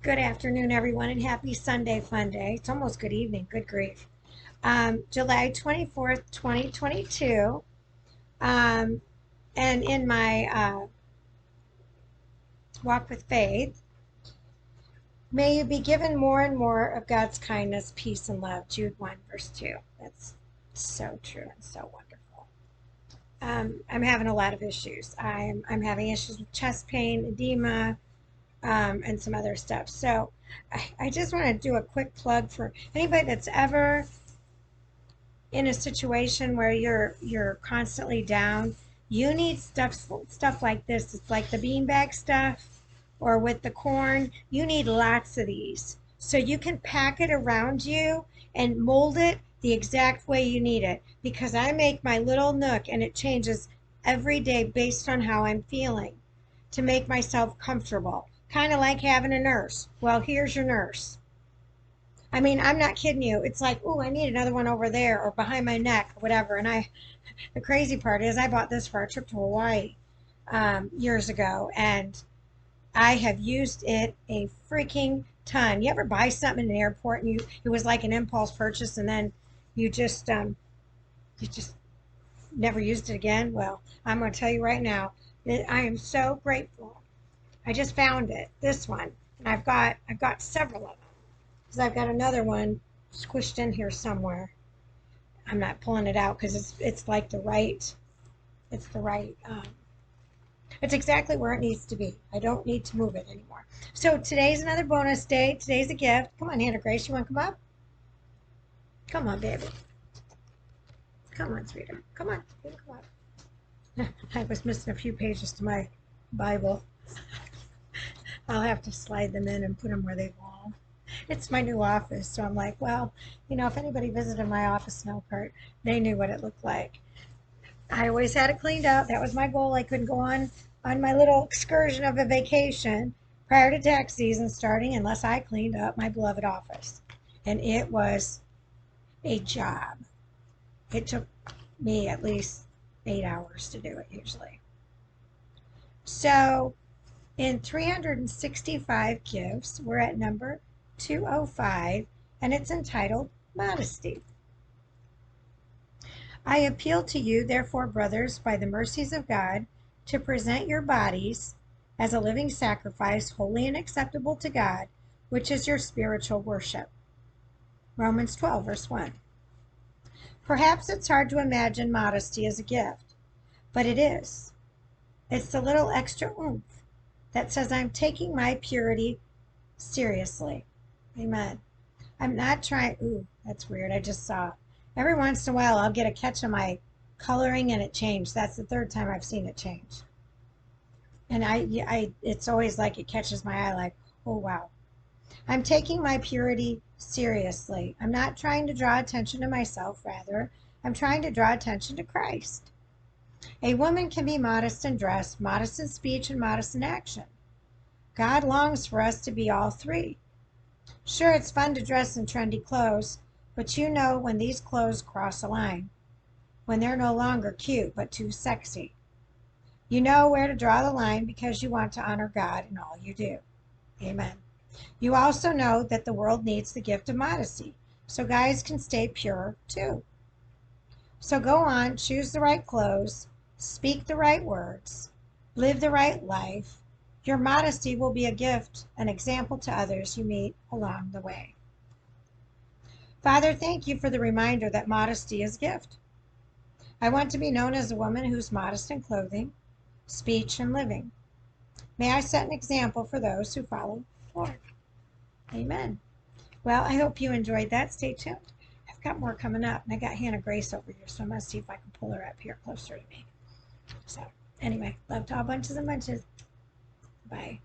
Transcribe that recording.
Good afternoon, everyone, and happy Sunday fun day. It's almost good evening. Good grief. July 24th, 2022. Um, and in my walk with faith, may you be given more and more of God's kindness, peace, and love. Jude 1, verse 2. That's so true and so wonderful. I'm having a lot of issues. I'm having issues with chest pain, edema, and some other stuff. So I just want to do a quick plug for anybody that's ever in a situation where you're constantly down. You need stuff like this. It's like the beanbag stuff or with the corn. You need lots of these so you can pack it around you and mold it the exact way you need it, because I make my little nook and it changes every day based on how I'm feeling to make myself comfortable, kind of like having a nurse. Well, here's your nurse. I mean, I'm not kidding you. It's like, oh, I need another one over there or behind my neck or whatever. The crazy part is, I bought this for our trip to Hawaii years ago, and I have used it a freaking ton. You ever buy something in an airport and it was like an impulse purchase, and then you just you just never used it again? Well, I'm going to tell you right now that I am so grateful. I just found it, this one, and I've got several of them. Because I've got another one squished in here somewhere. I'm not pulling it out because it's like it's the right it's exactly where it needs to be. I don't need to move it anymore. So today's another bonus day. Today's a gift. Come on, Hannah Grace, you want to come up? Come on, baby. Come on, sweetheart. Come on. You can come up. I was missing a few pages to my Bible. I'll have to slide them in and put them where they belong. It's my new office, so I'm like, well, if anybody visited my office in Elkhart, they knew what it looked like. I always had it cleaned up. That was my goal. I couldn't go on my little excursion of a vacation prior to tax season starting unless I cleaned up my beloved office. And it was a job. It took me at least 8 hours to do it usually. So in 365 gifts, we're at number 205, and it's entitled Modesty. I appeal to you, therefore, brothers, by the mercies of God, to present your bodies as a living sacrifice, holy and acceptable to God, which is your spiritual worship. Romans 12, verse 1. Perhaps it's hard to imagine modesty as a gift, but it is. It's the little extra oomph that says, I'm taking my purity seriously. Amen. I'm not trying. Ooh, that's weird. I just saw. Every once in a while, I'll get a catch of my coloring and it changed. That's the third time I've seen it change. And it's always like it catches my eye like, oh, wow. I'm taking my purity seriously. I'm not trying to draw attention to myself. Rather, I'm trying to draw attention to Christ. A woman can be modest in dress, modest in speech, and modest in action. God longs for us to be all three. Sure, it's fun to dress in trendy clothes, but you know when these clothes cross a line, when they're no longer cute but too sexy. You know where to draw the line because you want to honor God in all you do. Amen. You also know that the world needs the gift of modesty, so guys can stay pure too. So go on, choose the right clothes, speak the right words, live the right life. Your modesty will be a gift, an example to others you meet along the way. Father, thank you for the reminder that modesty is a gift. I want to be known as a woman who's modest in clothing, speech, and living. May I set an example for those who follow the Lord. Amen. Well, I hope you enjoyed that. Stay tuned. I've got more coming up, and I got Hannah Grace over here, so I'm going to see if I can pull her up here closer to me. So, anyway, love to all bunches and bunches. Bye.